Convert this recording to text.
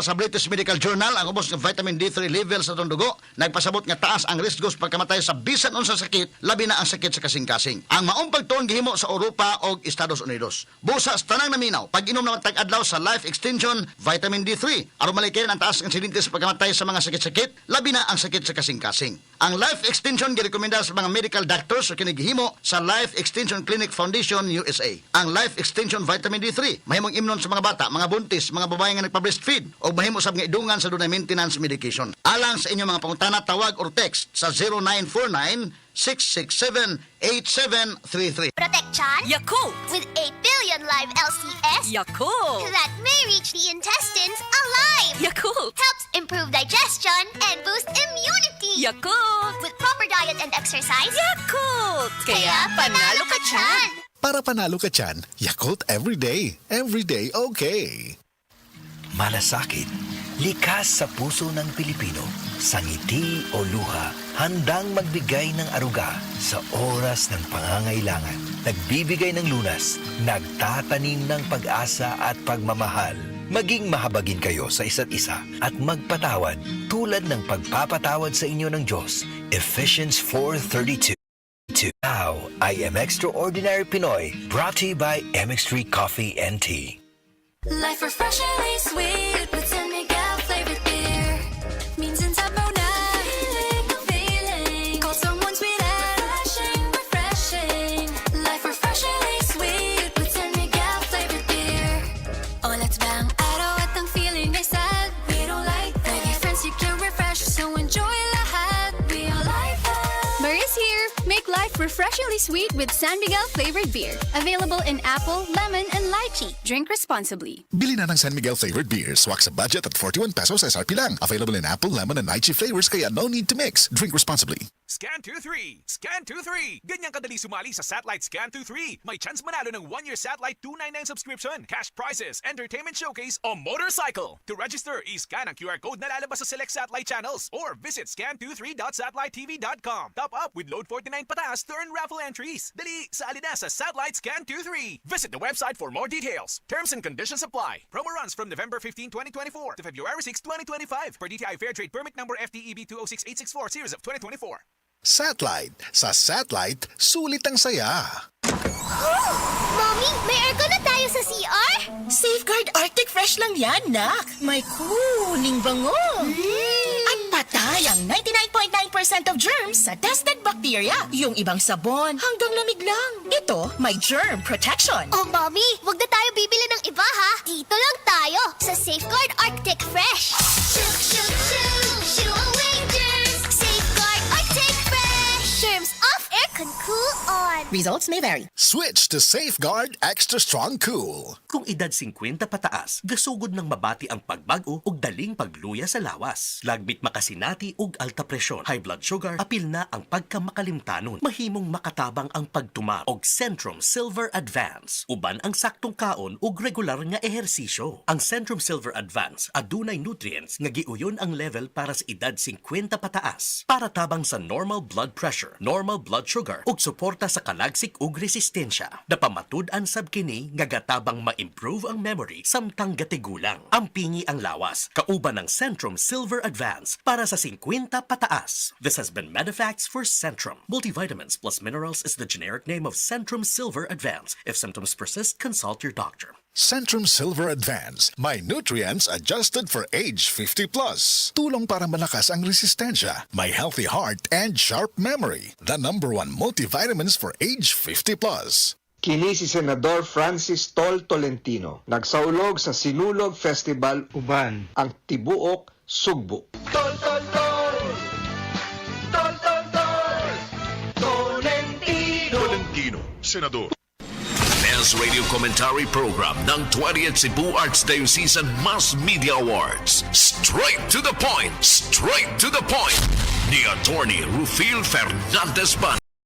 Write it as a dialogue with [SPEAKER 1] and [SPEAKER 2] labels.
[SPEAKER 1] resulta sa British Medical Journal ang ubos ng vitamin D3 level sa atong dugo nagpasabot nga taas ang risk sa pagkamatay sa bisan unsa sakit, labi na ang sakit sa kasing-kasing. Ang maong pagtuon gihimo sa Europa o Estados Unidos. Busa sa tanang naminaw, pag-inom naman tag-adlaw sa Life Extension Vitamin D3 aron malikin ang taas ng insidente sa pagkamatay sa mga sakit-sakit, labi na ang sakit sa kasing-kasing. Ang Life Extension girekomenda sa mga medical doctors o kinigihimo sa Life Extension Clinic Foundation USA. Ang Life Extension Vitamin D3 mahimong imnon sa mga bata, mga buntis, mga babae nga nagpa-breastfeed o mahimo sa mga idungan sa dunay maintenance medication. Alang sa inyong mga pangutana, tawag or text sa 0949-667-8733.
[SPEAKER 2] Protection
[SPEAKER 3] Yakult!
[SPEAKER 2] with 8 billion live LCS
[SPEAKER 3] Yakult!
[SPEAKER 2] that may reach the intestines alive.
[SPEAKER 3] Yakult!
[SPEAKER 2] Helps improve digestion and boost immunity.
[SPEAKER 3] Yakult!
[SPEAKER 2] With proper diet and exercise,
[SPEAKER 3] Yakult! Kaya panalo ka dyan!
[SPEAKER 4] Para panalo ka dyan, Yakult everyday. Everyday okay.
[SPEAKER 5] Malasakit, likas sa puso ng Pilipino. Sa ngiti o luha, handang magbigay ng aruga sa oras ng pangangailangan. Nagbibigay ng lunas, nagtatanim ng pag-asa at pagmamahal. Maging mahabagin kayo sa isa't isa at magpatawad tulad ng pagpapatawad sa inyo ng Diyos. Ephesians 4:32. Now, I am Extraordinary Pinoy, brought to you by MX3 Coffee and Tea.
[SPEAKER 6] Life refreshingly sweet with San Miguel flavored beer. Means in sabaw na feeling. Call someone sweet and refreshing. Life refreshingly sweet with San Miguel flavored beer. Oh, let's bang araw at ang feeling ay sad. We don't like that. With your friends you can refresh, so enjoy lahat. We all like that.
[SPEAKER 7] Maria's here! Make life refreshingly sweet with San Miguel flavored beer. Available in apple, lemon, and lychee. Drink responsibly.
[SPEAKER 4] Bili na ng San Miguel flavored beer. Swak sa budget at 41 pesos SRP lang. Available in apple, lemon, and lychee flavors kaya no need to mix. Drink responsibly.
[SPEAKER 8] Scan 23! Scan 23! Ganyang kadali sumali sa Satellite Scan 23. May chance manalo ng 1-year Satellite 299 subscription, cash prizes, entertainment showcase, o motorcycle. To register, i-scan ang QR code na lalabas sa select satellite channels or visit scan23.satellitetv.com. Top up with load 49 pataas to earn raffle entries. Dali, sali na sa Satellite Scan 23. Visit the website for more details. Terms and conditions apply. Promo runs from November 15, 2024 to February 6, 2025 per DTI Fair Trade Permit number FTEB 206864 series of 2024.
[SPEAKER 4] Satellite. Sa Satellite, sulit ang saya.
[SPEAKER 2] Mommy, may aircon na tayo sa CR?
[SPEAKER 9] Safeguard Arctic Fresh lang yan, nak. May kuning bango. At patay ang 99.9% of germs sa tested bacteria. Yung ibang sabon, hanggang lamig lang. Ito, may germ protection.
[SPEAKER 2] Oh, Mommy, wag na tayo bibili ng iba, ha? Dito lang tayo sa Safeguard Arctic Fresh. Shoo, shoo, shoo, shoo away germs. Safeguard Arctic Fresh. Germs off, aircon cool on.
[SPEAKER 9] Results may vary.
[SPEAKER 4] Switch to Safeguard Extra Strong Cool.
[SPEAKER 5] Kung edad 50 pataas, gasugod ng mabati ang pagbago ug daling pagluya sa lawas. Lagbit makasinati ug alta presyon, high blood sugar, apil na ang pagkamakalimtanon. Mahimong makatabang ang pagtuma og Centrum Silver Advance. Uban ang saktong kaon ug regular nga ehersisyo. Ang Centrum Silver Advance adunay nutrients nga giuyon ang level para sa edad 50 pataas. Para tabang sa normal blood pressure, normal blood sugar ug suporta sa kalagsik ug resistensya. Napamatud-an sab kini nga gatabang ma-improve ang memory samtang gatigulang. Ampingi ang lawas, kauban ng Centrum Silver Advance para sa 50 pataas. This has been Medifacts for Centrum. Multivitamins plus minerals is the generic name of Centrum Silver Advance. If symptoms persist, consult your doctor.
[SPEAKER 4] Centrum Silver Advance. May nutrients adjusted for age 50 plus. Tulong para malakas ang resistensya. May healthy heart and sharp memory. The #1 multivitamins for age 50 plus.
[SPEAKER 10] Kini si Senador Francis Tol Tolentino. Nagsaulog sa Sinulog Festival Uban, ang Tibuok, Sugbo. Tol, tol, tol! Tol, tol, tol! Tolentino!
[SPEAKER 11] Tolentino, Senador. Best Radio Commentary Program ng 20th Cebu Arts Diocesan Mass Media Awards. Straight to the point! Straight to the point! Ni Attorney Rufil Fernandez Ban.